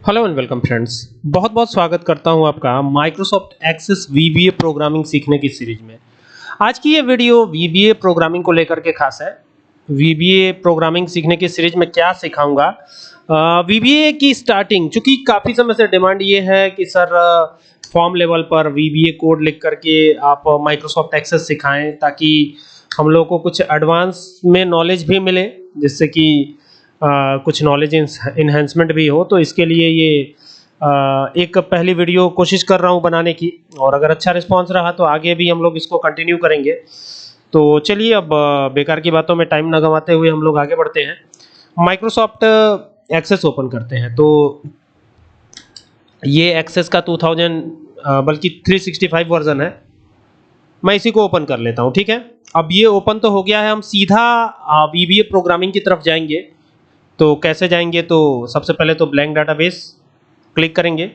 Hello and welcome friends. बहुत बहुत स्वागत करता हूं आपका माइक्रोसॉफ्ट एक्सेस VBA प्रोग्रामिंग सीखने की सीरीज में। आज की ये वीडियो VBA प्रोग्रामिंग को लेकर के खास है। VBA प्रोग्रामिंग सीखने की सीरीज में क्या सिखाऊंगा, VBA की स्टार्टिंग, चूंकि काफ़ी समय से डिमांड ये है कि सर फॉर्म लेवल पर VBA कोड लिख करके आप माइक्रोसॉफ्ट एक्सेस सिखाएं ताकि हम लोग को कुछ एडवांस में नॉलेज भी मिले, जिससे कि कुछ नॉलेज इन्हेंसमेंट भी हो। तो इसके लिए ये एक पहली वीडियो कोशिश कर रहा हूँ बनाने की, और अगर अच्छा रिस्पांस रहा तो आगे भी हम लोग इसको कंटिन्यू करेंगे। तो चलिए अब बेकार की बातों में टाइम ना गंवाते हुए हम लोग आगे बढ़ते हैं। माइक्रोसॉफ्ट एक्सेस ओपन करते हैं। तो ये एक्सेस का 2000 बल्कि 365 वर्जन है। मैं इसी को ओपन कर लेता हूँ, ठीक है। अब ये ओपन तो हो गया है, हम सीधा VBA प्रोग्रामिंग की तरफ जाएंगे। तो कैसे जाएंगे, तो सबसे पहले तो ब्लैंक डाटाबेस क्लिक करेंगे।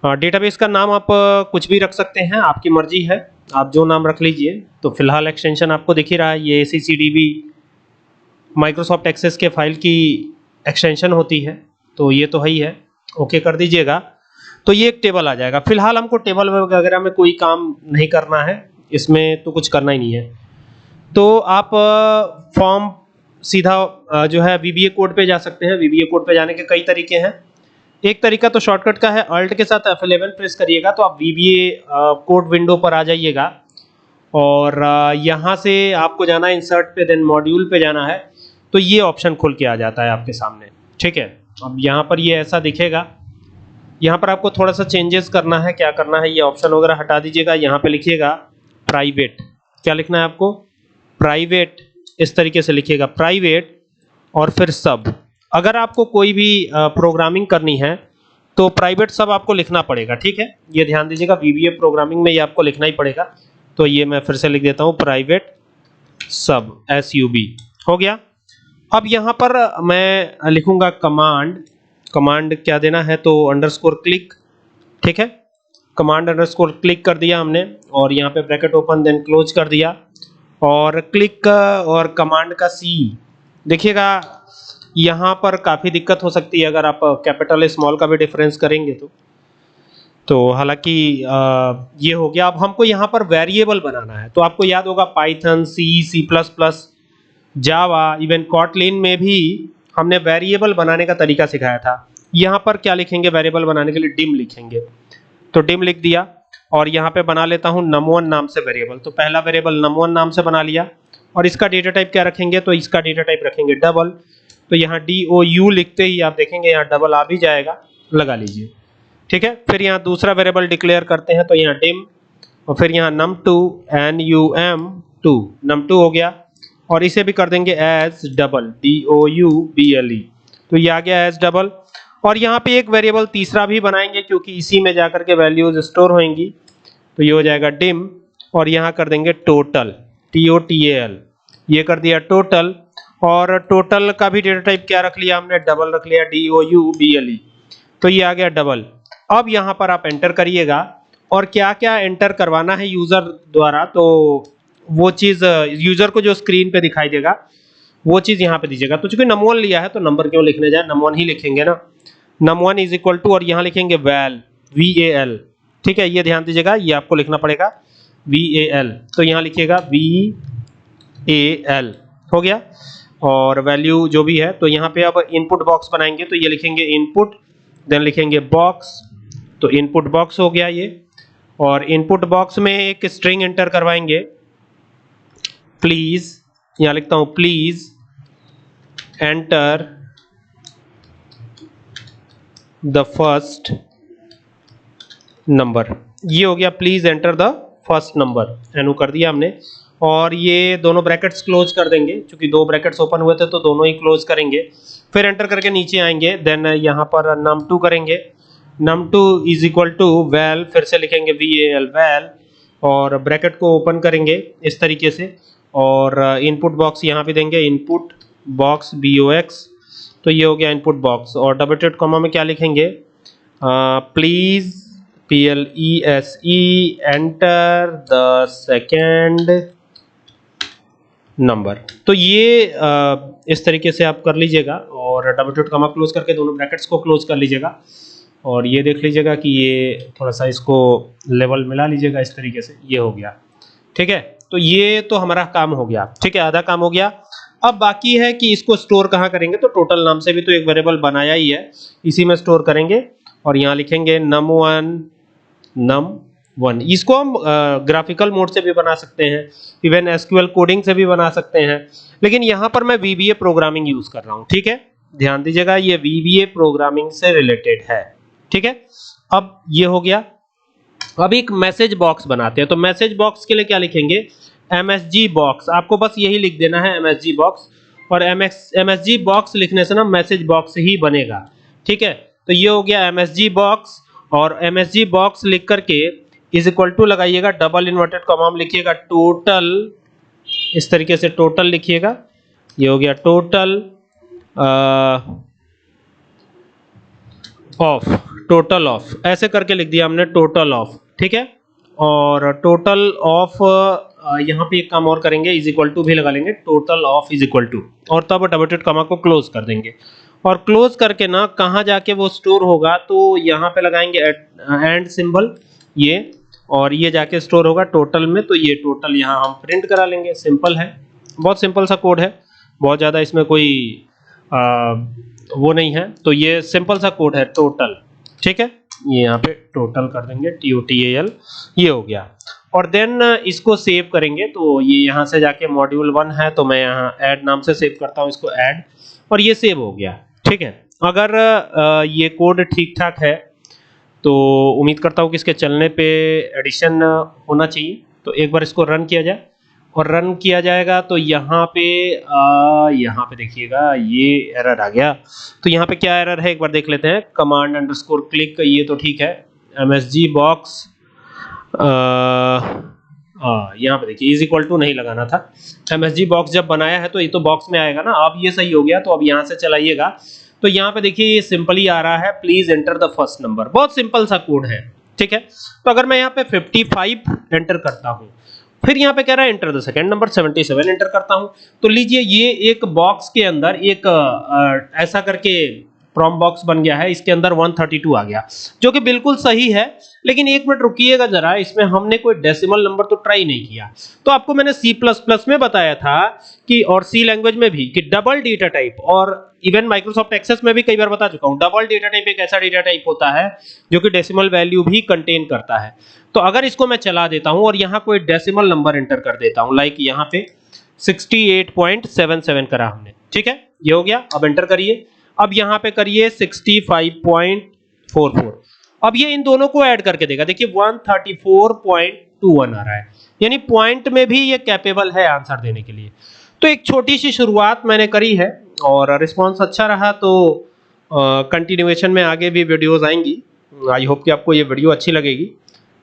डेटाबेस का नाम आप कुछ भी रख सकते हैं, आपकी मर्जी है, आप जो नाम रख लीजिए। तो फिलहाल एक्सटेंशन आपको दिख ही रहा है, ये CCDB माइक्रोसॉफ्ट एक्सेस के फाइल की एक्सटेंशन होती है। तो ये तो है ही है, ओके कर दीजिएगा। तो ये एक टेबल आ जाएगा। फिलहाल हमको टेबल वगैरह में कोई काम नहीं करना है, इसमें तो कुछ करना ही नहीं है। तो आप फॉर्म सीधा जो है VBA कोड पे जा सकते हैं। VBA कोड पे जाने के कई तरीके हैं। एक तरीका तो शॉर्टकट का है, अल्ट के साथ F11 प्रेस करिएगा तो आप VBA कोड विंडो पर आ जाइएगा, और यहाँ से आपको जाना है इंसर्ट पे, देन मॉड्यूल पे जाना है। तो ये ऑप्शन खुल के आ जाता है आपके सामने, ठीक है। अब यहाँ पर ये ऐसा दिखेगा। यहाँ पर आपको थोड़ा सा चेंजेस करना है। क्या करना है, ये ऑप्शन वगैरह हटा दीजिएगा। यहाँ पे लिखिएगा प्राइवेट। क्या लिखना है आपको? प्राइवेट। इस तरीके से लिखिएगा, प्राइवेट और फिर सब। अगर आपको कोई भी प्रोग्रामिंग करनी है तो प्राइवेट सब आपको लिखना पड़ेगा, ठीक है। ये ध्यान दीजिएगा, VBA प्रोग्रामिंग में ये आपको लिखना ही पड़ेगा। तो ये मैं फिर से लिख देता हूँ, प्राइवेट सब, SUB हो गया। अब यहाँ पर मैं लिखूंगा कमांड। कमांड क्या देना है, तो अंडरस्कोर क्लिक, ठीक है। कमांड अंडरस्कोर क्लिक कर दिया हमने, और यहाँ पे ब्रैकेट ओपन देन क्लोज कर दिया, और क्लिक और कमांड का C। देखिएगा यहाँ पर काफ़ी दिक्कत हो सकती है अगर आप कैपिटल स्मॉल का भी डिफरेंस करेंगे तो हालांकि ये हो गया। अब हमको यहाँ पर वेरिएबल बनाना है। तो आपको याद होगा पाइथन, C++, जावा, इवन कॉटलिन में भी हमने वेरिएबल बनाने का तरीका सिखाया था। यहाँ पर क्या लिखेंगे, वेरिएबल बनाने के लिए डिम लिखेंगे। तो डिम लिख दिया, और यहाँ पे बना लेता हूँ num1 नाम से वेरिएबल। तो पहला वेरिएबल num1 नाम से बना लिया, और इसका डेटा टाइप क्या रखेंगे, तो इसका डेटा टाइप रखेंगे डबल। तो यहाँ DOU लिखते ही आप देखेंगे यहाँ डबल आ भी जाएगा, लगा लीजिए, ठीक है। फिर यहाँ दूसरा वेरिएबल डिक्लेयर करते हैं, तो यहाँ डिम, और फिर यहाँ num2 NUM2 num2 हो गया, और इसे भी कर देंगे एज डबल, DOUBLE। तो ये आ गया एज डबल। और यहाँ पे एक वेरिएबल तीसरा भी बनाएंगे, क्योंकि इसी में जाकर के वैल्यूज स्टोर होंगी। तो ये हो जाएगा डिम, और यहाँ कर देंगे टोटल, TOTAL। ये कर दिया टोटल, और टोटल का भी डेटा टाइप क्या रख लिया हमने, डबल रख लिया, DOUBLE। तो ये आ गया डबल। अब यहाँ पर आप एंटर करिएगा, और क्या क्या एंटर करवाना है यूजर द्वारा, तो वो चीज़ यूजर को जो स्क्रीन पे दिखाई देगा वो चीज़ यहाँ पे दीजिएगा। तो चूंकि num1 लिया है तो नंबर क्यों लिखने जाए, num1 ही लिखेंगे ना। num1 इज इक्वल टू, और यहाँ लिखेंगे वैल, VAL, ठीक है। ये ध्यान दीजिएगा, ये आपको लिखना पड़ेगा VAL। तो यहाँ लिखिएगा VAL, हो गया। और वैल्यू जो भी है, तो यहाँ पे अब इनपुट बॉक्स बनाएंगे। तो ये लिखेंगे इनपुट, देन लिखेंगे बॉक्स। तो इनपुट बॉक्स हो गया ये, और इनपुट बॉक्स में एक स्ट्रिंग एंटर करवाएंगे, प्लीज। यहाँ लिखता हूँ please enter the first number. ये हो गया, please enter the first number, Inu कर दिया हमने। और ये दोनों ब्रैकेट्स क्लोज कर देंगे, क्योंकि दो ब्रैकेट्स ओपन हुए थे तो दोनों ही क्लोज करेंगे। फिर एंटर करके नीचे आएंगे, देन यहाँ पर num2 करेंगे, num2 is equal to well, फिर से लिखेंगे VAL वैल, और ब्रैकेट को ओपन करेंगे इस तरीके से, और इनपुट बॉक्स यहाँ पे देंगे, इनपुट बॉक्स BOX। तो ये हो गया इनपुट बॉक्स, और डबल डॉट कॉमा में क्या लिखेंगे, please PLESE enter the second number. तो ये इस तरीके से आप कर लीजिएगा और डबल डॉट कॉमा क्लोज करके दोनों ब्रैकेट्स को क्लोज कर लीजिएगा और ये देख लीजिएगा कि ये थोड़ा सा इसको लेवल मिला लीजिएगा इस तरीके से, ये हो गया। ठीक है, तो ये तो हमारा काम हो गया। ठीक है, आधा काम हो गया। अब बाकी है कि इसको स्टोर कहाँ करेंगे, तो टोटल नाम से भी तो एक वेरिएबल बनाया ही है, इसी में स्टोर करेंगे और यहाँ लिखेंगे num1 इसको हम ग्राफिकल मोड से भी बना सकते हैं, इवन एसक्यूएल कोडिंग से भी बना सकते हैं, लेकिन यहाँ पर मैं VBA प्रोग्रामिंग यूज कर रहा हूँ। ठीक है, ध्यान दीजिएगा ये VBA प्रोग्रामिंग से रिलेटेड है। ठीक है, अब ये हो गया। अब एक मैसेज बॉक्स बनाते हैं, तो मैसेज बॉक्स के लिए क्या लिखेंगे, MSG बॉक्स, आपको बस यही लिख देना है MSG बॉक्स, और MSG बॉक्स लिखने से ना मैसेज बॉक्स ही बनेगा। ठीक है, तो ये हो गया MSG बॉक्स, और MSG बॉक्स लिख करके इज इक्वल टू लगाइएगा, डबल इन्वर्टेड कॉमा में लिखिएगा टोटल, इस तरीके से टोटल लिखिएगा, ये हो गया टोटल ऑफ, टोटल ऑफ ऐसे करके लिख दिया हमने टोटल ऑफ। ठीक है, और टोटल ऑफ यहाँ पे एक काम और करेंगे, इज इक्वल टू भी लगा लेंगे, total of is equal to, और तब डबल डॉट कॉमा को क्लोज कर देंगे। और क्लोज करके ना कहाँ जाके वो स्टोर होगा, तो यहाँ पे लगाएंगे एंड सिंबल ये, और ये जाके स्टोर होगा टोटल में, तो ये टोटल यहाँ हम प्रिंट करा लेंगे। सिंपल है, बहुत सिंपल सा कोड है, बहुत ज़्यादा इसमें कोई वो नहीं है, तो ये सिंपल सा कोड है टोटल। ठीक है, ये यहाँ पे टोटल कर देंगे TOTAL, ये हो गया। और देन इसको सेव करेंगे, तो ये यहाँ से जाके मॉड्यूल 1 है, तो मैं यहाँ ऐड नाम से सेव करता हूँ इसको, ऐड, और ये सेव हो गया। ठीक है, अगर ये कोड ठीक ठाक है तो उम्मीद करता हूँ कि इसके चलने पे एडिशन होना चाहिए। तो एक बार इसको रन किया जाए, और रन किया जाएगा तो यहाँ पे देखिएगा ये एरर आ गया। तो यहाँ पे क्या एरर है एक बार देख लेते हैं, कमांड अंडरस्कोर क्लिक, ये तो ठीक है, MSG बॉक्स, यहाँ पे देखिए इज इक्वल टू नहीं लगाना था, MSG बॉक्स जब बनाया है तो ये तो बॉक्स में आएगा ना। अब ये सही हो गया, तो अब यहाँ से चलाइएगा, तो यहाँ पे देखिए ये सिंपली आ रहा है, please enter the first number, बहुत सिंपल सा कोड है। ठीक है, तो अगर मैं यहाँ पे 55 एंटर करता हूँ, फिर यहाँ पे कह रहा है enter the second number, 77 enter करता हूँ, तो लीजिए ये एक बॉक्स के अंदर एक ऐसा करके प्रॉम बॉक्स बन गया है, इसके अंदर 132 आ गया, जो कि बिल्कुल सही है। लेकिन एक मिनट रुकिएगा जरा, इसमें हमने कोई डेसिमल नंबर तो ट्राई नहीं किया। तो आपको मैंने C++ में बताया था कि, और C लैंग्वेज में भी, कि डबल डेटा टाइप, और इवन माइक्रोसॉफ्ट एक्सेस में भी कई बार बता चुका हूं, डबल डेटा टाइप एक ऐसा डेटा टाइप होता है जो कि डेसिमल वैल्यू भी कंटेन करता है। तो अगर इसको मैं चला देता हूं और यहाँ कोई डेसिमल नंबर एंटर कर देता हूं, लाइक यहाँ पे 68.77 करा हमने। ठीक है, ये हो गया। अब एंटर करिए, अब यहाँ पे करिए 65.44, अब ये इन दोनों को ऐड करके देगा, देखिए 134.21 आ रहा है, यानी पॉइंट में भी ये कैपेबल है आंसर देने के लिए। तो एक छोटी सी शुरुआत मैंने करी है और रिस्पांस अच्छा रहा, तो कंटिन्यूएशन में आगे भी वीडियोस आएंगी। आई होप कि आपको ये वीडियो अच्छी लगेगी।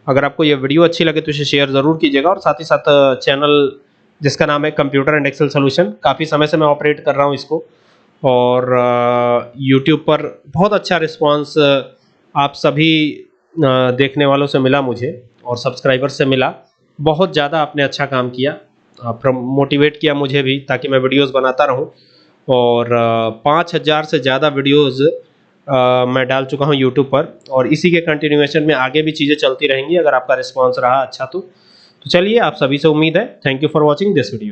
अगर आपको ये वीडियो अच्छी लगे तो इसे शेयर जरूर कीजिएगा, और साथ ही साथ चैनल जिसका नाम है कंप्यूटर एंड एक्सेल सोल्यूशन, काफ़ी समय से मैं ऑपरेट कर रहा हूँ इसको, और यूट्यूब पर बहुत अच्छा रिस्पांस आप सभी देखने वालों से मिला मुझे, और सब्सक्राइबर से मिला। बहुत ज़्यादा आपने अच्छा काम किया, मोटिवेट किया मुझे भी, ताकि मैं वीडियोस बनाता रहूं। और 5000 से ज़्यादा वीडियोस मैं डाल चुका हूं यूट्यूब पर, और इसी के कंटिन्यूएशन में आगे भी चीज़ें चलती रहेंगी अगर आपका रिस्पांस रहा अच्छा तो चलिए, आप सभी से उम्मीद है। Thank you for watching this video.